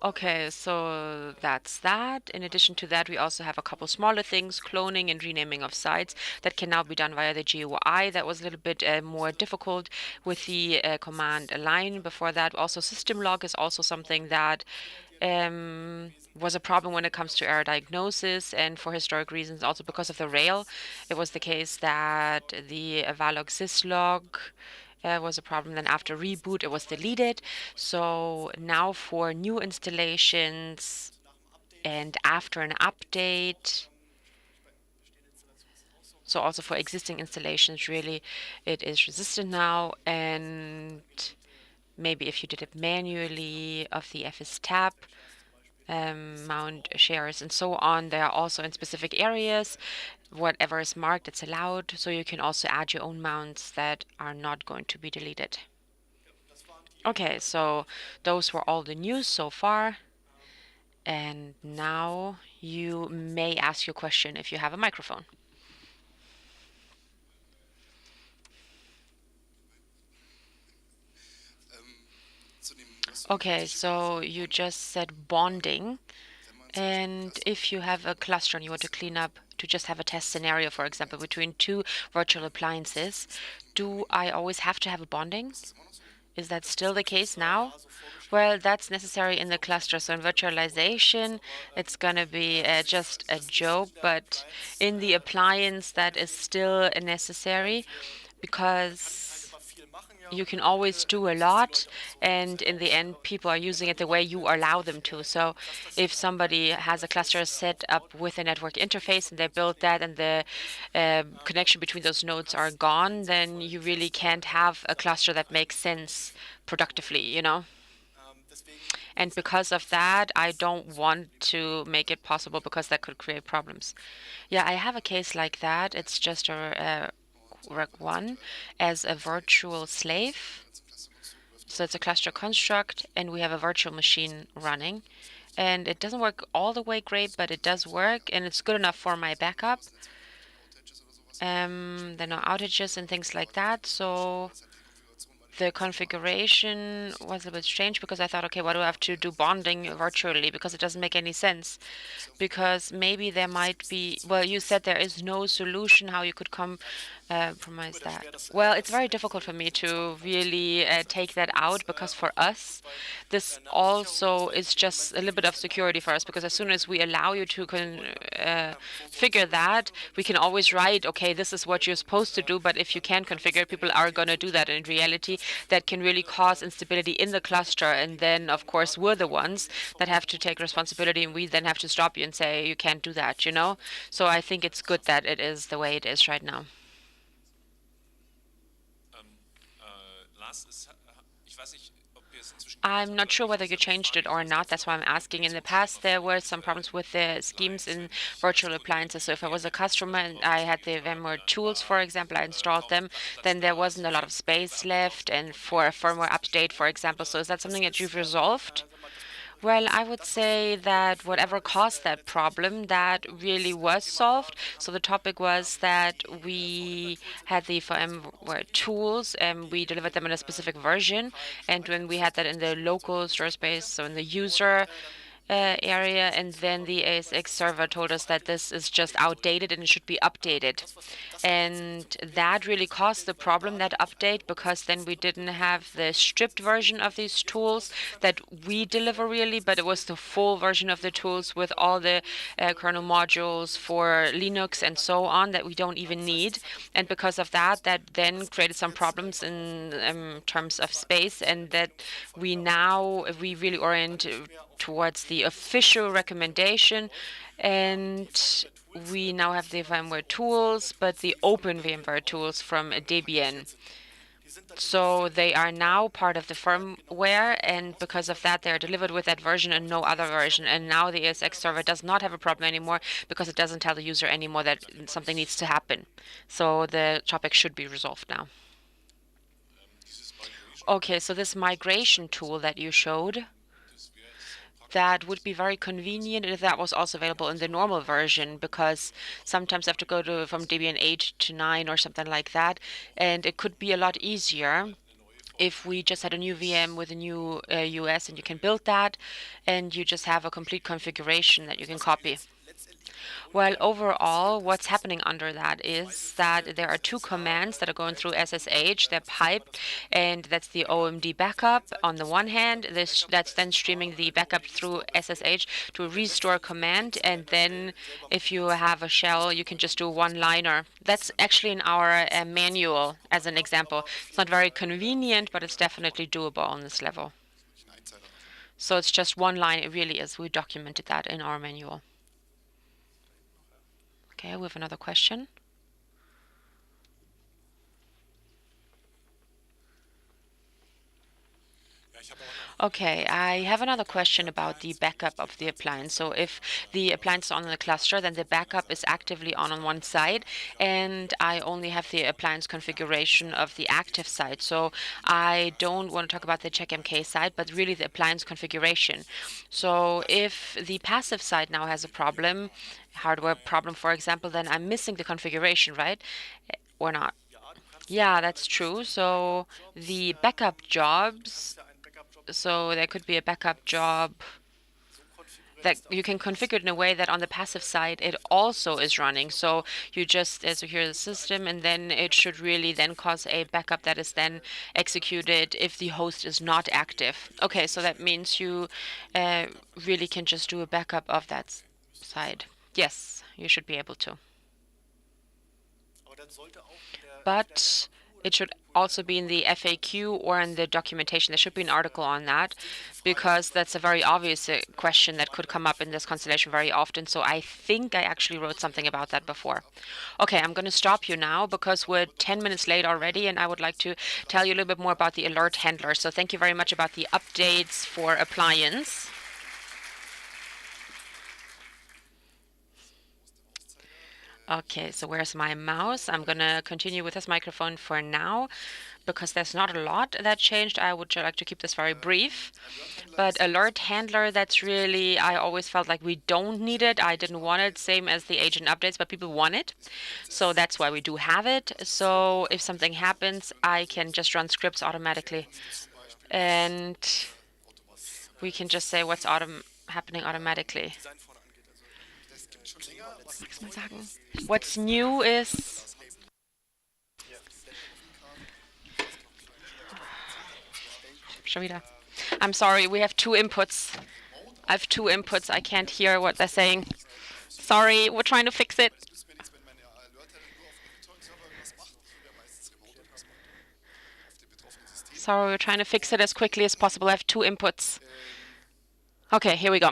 Okay, so that's that. In addition to that, we also have a couple smaller things, cloning and renaming of sites that can now be done via the GUI. That was a little bit more difficult with the command line before that. Also, system log is also something that was a problem when it comes to error diagnosis, and for historic reasons, also because of the rail. It was the case that the valog syslog was a problem. Then after reboot, it was deleted. So now for new installations and after an update, So also for existing installations, really, it is resistant now. And maybe if you did it manually of the FS tab, mount shares and so on, they are also in specific areas. Whatever is marked, it's allowed. So you can also add your own mounts that are not going to be deleted. Okay, so those were all the news so far. And now you may ask your question if you have a microphone. Okay, so you just said bonding. And if you have a cluster and you want to clean up to just have a test scenario, for example, between two virtual appliances, do I always have to have a bonding? Is that still the case now? Well, that's necessary in the cluster. So in virtualization, it's going to be just a joke, but in the appliance, that is still necessary because you can always do a lot, and in the end, people are using it the way you allow them to. So if somebody has a cluster set up with a network interface and they build that and the connection between those nodes are gone, then you really can't have a cluster that makes sense productively, you know? And because of that, I don't want to make it possible because that could create problems. Yeah, I have a case like that. It's just a Reg 1 as a virtual slave. So it's a cluster construct, and we have a virtual machine running. And it doesn't work all the way great, but it does work, and it's good enough for my backup. There are no outages and things like that. So the configuration was a bit strange because I thought, okay, why do I have to do bonding virtually? Because it doesn't make any sense. Because maybe there might be, well, you said there is no solution how you could compromise that. Well, it's very difficult for me to really take that out because for us, this also is just a little bit of security for us because as soon as we allow you to configure that, we can always write, okay, this is what you're supposed to do, but if you can't configure it, people are going to do that. In reality, that can really cause instability in the cluster. And then, of course, we're the ones that have to take responsibility, and we then have to stop you and say, you can't do that, you know? So I think it's good that it is the way it is right now. I'm not sure whether you changed it or not. That's why I'm asking. In the past, there were some problems with the schemes in virtual appliances. So if I was a customer and I had the VMware tools, for example, I installed them, then there wasn't a lot of space left and for a firmware update, for example. So is that something that you've resolved? Well, I would say that whatever caused that problem, that really was solved. So the topic was that we had the VMware tools and we delivered them in a specific version. And when we had that in the local store space, so in the user area, and then the ASX server told us that this is just outdated and it should be updated. And that really caused the problem, that update, because then we didn't have the stripped version of these tools that we deliver really, but it was the full version of the tools with all the kernel modules for Linux and so on that we don't even need. And because of that, that then created some problems in terms of space, and that we really orient towards the official recommendation, and we now have the VMware tools, but the open VMware tools from Debian. So they are now part of the firmware, and because of that, they are delivered with that version and no other version. And now the ASX server does not have a problem anymore because it doesn't tell the user anymore that something needs to happen. So the topic should be resolved now. Okay, so this migration tool that you showed, that would be very convenient if that was also available in the normal version, because sometimes I have to go from Debian 8 to 9 or something like that, and it could be a lot easier if we just had a new VM with a new US and you can build that, and you just have a complete configuration that you can copy. Well, overall, what's happening under that is that there are two commands that are going through SSH. They're piped, and that's the OMD backup on the one hand. That's then streaming the backup through SSH to a restore command. And then if you have a shell, you can just do a one-liner. That's actually in our manual as an example. It's not very convenient, but it's definitely doable on this level. So it's just one line. It really is. We documented that in our manual. Okay, we have another question. Okay, I have another question about the backup of the appliance. So if the appliance is on the cluster, then the backup is actively on one side, and I only have the appliance configuration of the active side. So I don't want to talk about the checkmk side, but really the appliance configuration. So if the passive side now has a problem, hardware problem, for example, then I'm missing the configuration, right? Or not? Yeah, that's true. So the backup jobs, so there could be a backup job that you can configure it in a way that on the passive side it also is running. So you just secure the system, and then it should really then cause a backup that is then executed if the host is not active. Okay, so that means you really can just do a backup of that side. Yes, you should be able to. But it should also be in the FAQ or in the documentation. There should be an article on that, because that's a very obvious question that could come up in this constellation very often. So I think I actually wrote something about that before. Okay, I'm going to stop you now because we're 10 minutes late already, and I would like to tell you a little bit more about the alert handler. So thank you very much about the updates for appliance. Okay, so where's my mouse? I'm going to continue with this microphone for now because there's not a lot that changed. I would like to keep this very brief. But alert handler, that's really, I always felt like we don't need it. I didn't want it, same as the agent updates, but people want it. So that's why we do have it. So if something happens, I can just run scripts automatically. And we can just say what's happening automatically. What's new is schon wieder. I'm sorry, we have two inputs. I have two inputs. I can't hear what they're saying. Sorry, we're trying to fix it. Sorry, we're trying to fix it as quickly as possible. I have two inputs. Okay, here we go.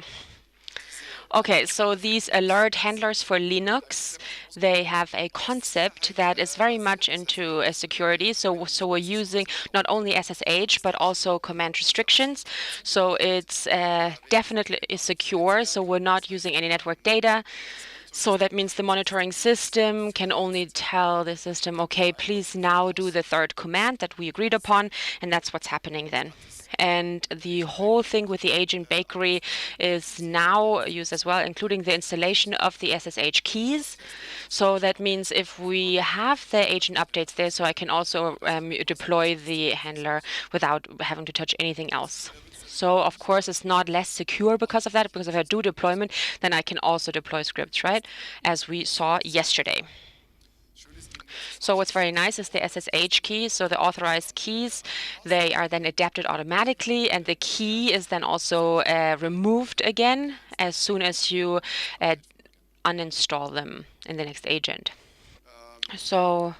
Okay, so these alert handlers for Linux, they have a concept that is very much into security. So we're using not only SSH, but also command restrictions. So it's definitely secure. So we're not using any network data. So that means the monitoring system can only tell the system, okay, please now do the third command that we agreed upon, and that's what's happening then. And the whole thing with the agent bakery is now used as well, including the installation of the SSH keys. So that means if we have the agent updates there, so I can also deploy the handler without having to touch anything else. So of course it's not less secure because of that, because if I do deployment, then I can also deploy scripts, right? As we saw yesterday. So what's very nice is the SSH keys, so the authorized keys, they are then adapted automatically, and the key is then also removed again as soon as you uninstall them in the next agent. So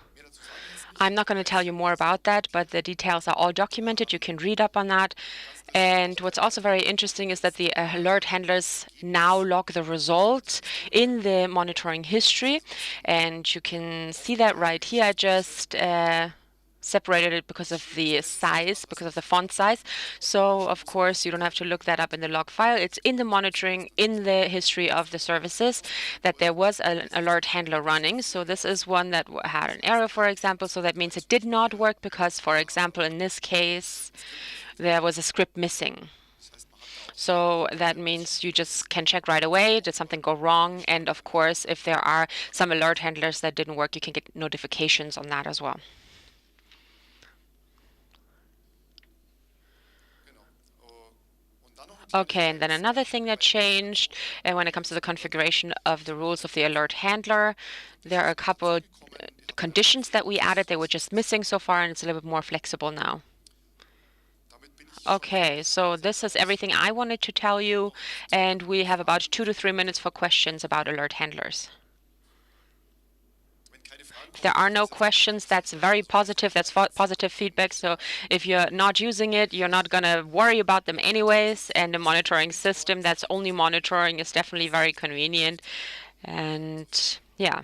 I'm not going to tell you more about that, but the details are all documented. You can read up on that. And what's also very interesting is that the alert handlers now log the results in the monitoring history. And you can see that right here. I just separated it because of the size, because of the font size. So, of course, you don't have to look that up in the log file. It's in the monitoring, in the history of the services, that there was an alert handler running. So this is one that had an error, for example. So that means it did not work because, for example, in this case, there was a script missing. So that means you just can check right away, did something go wrong? And of course, if there are some alert handlers that didn't work, you can get notifications on that as well. Okay, and then another thing that changed when it comes to the configuration of the rules of the alert handler, there are a couple conditions that we added. They were just missing so far, and it's a little bit more flexible now. Okay, so this is everything I wanted to tell you, and we have about 2 to 3 minutes for questions about alert handlers. If there are no questions, that's very positive. That's positive feedback. So if you're not using it, you're not going to worry about them anyways. And the monitoring system that's only monitoring is definitely very convenient. And yeah.